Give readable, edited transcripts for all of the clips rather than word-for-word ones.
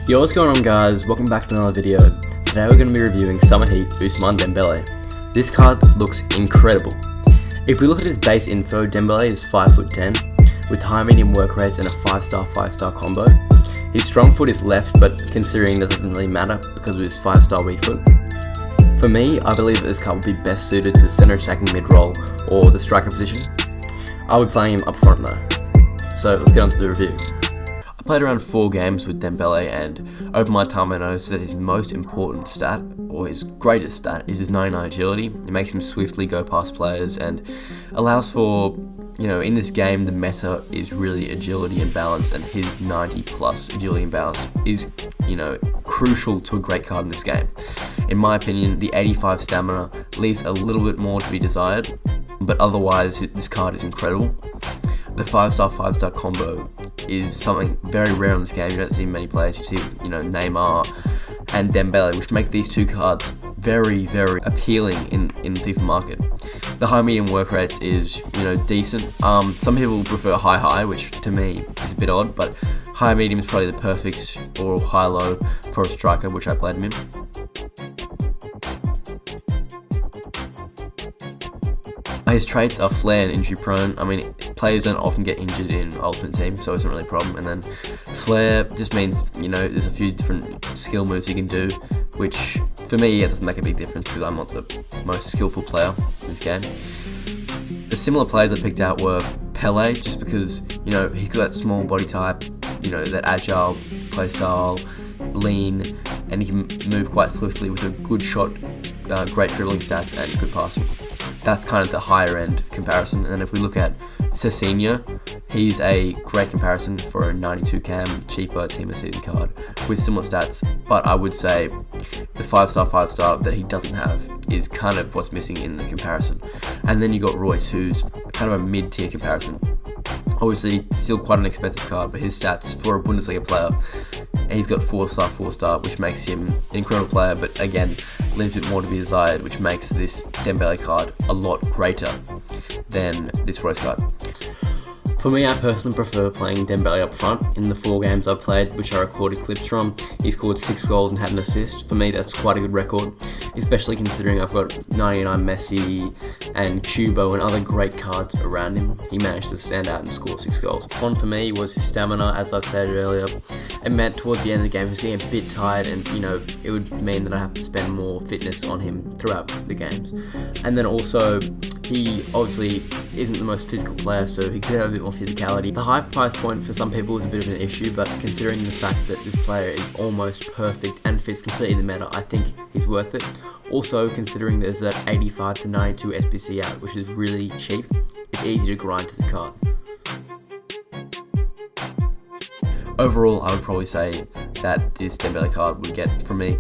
Yo, what's going on guys, welcome back to another video. Today we're going to be reviewing Summer Heat Ousmane Dembele. This card looks incredible. If we look at his base info, Dembele is 5'10", with high medium work rates and a 5-star combo. His strong foot is left, but considering that doesn't really matter because of his 5-star weak foot. For me, I believe that this card would be best suited to center attacking mid-roll or the striker position. I'll be playing him up front though. So let's get on to the review. I played around 4 games with Dembele, and over my time I noticed that his most important stat, or his greatest stat, is his 99 agility. It makes him swiftly go past players and allows for, in this game the meta is really agility and balance, and his 90 plus agility and balance is, crucial to a great card in this game. In my opinion, the 85 stamina leaves a little bit more to be desired, but otherwise this card is incredible. The 5-star combo is something very rare in this game. You don't see many players. You see, Neymar and Dembele, which make these two cards very, very appealing in the FIFA market. The high medium work rates is, decent. Some people prefer high, which to me is a bit odd, but high medium is probably the perfect, or high low for a striker, which I played him in. His traits are flair and injury prone. I mean, players don't often get injured in Ultimate Team, so it's not really a problem. And then flair just means, there's a few different skill moves he can do, which for me, it doesn't make a big difference because I'm not the most skillful player in this game. The similar players I picked out were Pele, just because, he's got that small body type, that agile play style, lean, and he can move quite swiftly with a good shot, great dribbling stats, and good passing. That's kind of the higher end comparison. And then if we look at Cezinha, he's a great comparison for a 92 cam, cheaper team of season card with similar stats, but I would say the 5-star that he doesn't have is kind of what's missing in the comparison. And then you got Royce, who's kind of a mid-tier comparison. Obviously, still quite an expensive card, but his stats for a Bundesliga player, he's got 4-star, which makes him an incredible player, but again, leaves a bit more to be desired, which makes this Dembele card a lot greater than this Royce card. For me, I personally prefer playing Dembele up front. In the 4 games I've played, which I recorded clips from, he scored 6 goals and had an assist. For me, that's quite a good record, especially considering I've got 99 Messi and Kubo and other great cards around him. He managed to stand out and score 6 goals. One for me was his stamina, as I've stated earlier. It meant towards the end of the game he was getting a bit tired, and it would mean that I have to spend more fitness on him throughout the games. And then also, he obviously isn't the most physical player, so he could have a bit more physicality. The high price point for some people is a bit of an issue, but considering the fact that this player is almost perfect and fits completely in the meta, I think he's worth it. Also, considering there's that 85 to 92 SBC out, which is really cheap, it's easy to grind to this card. Overall, I would probably say that this Dembele card would get, from me,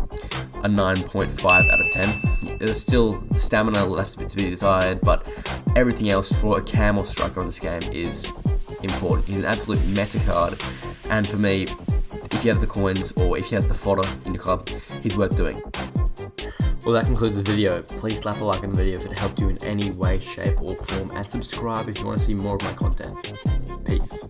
a 9.5 out of 10. There's still stamina left to be desired, but everything else for a cam or striker in this game is important. He's an absolute meta card, and for me, if you have the coins or if you have the fodder in your club, he's worth doing. Well, that concludes the video. Please slap a like on the video if it helped you in any way, shape or form, and subscribe if you want to see more of my content. Peace.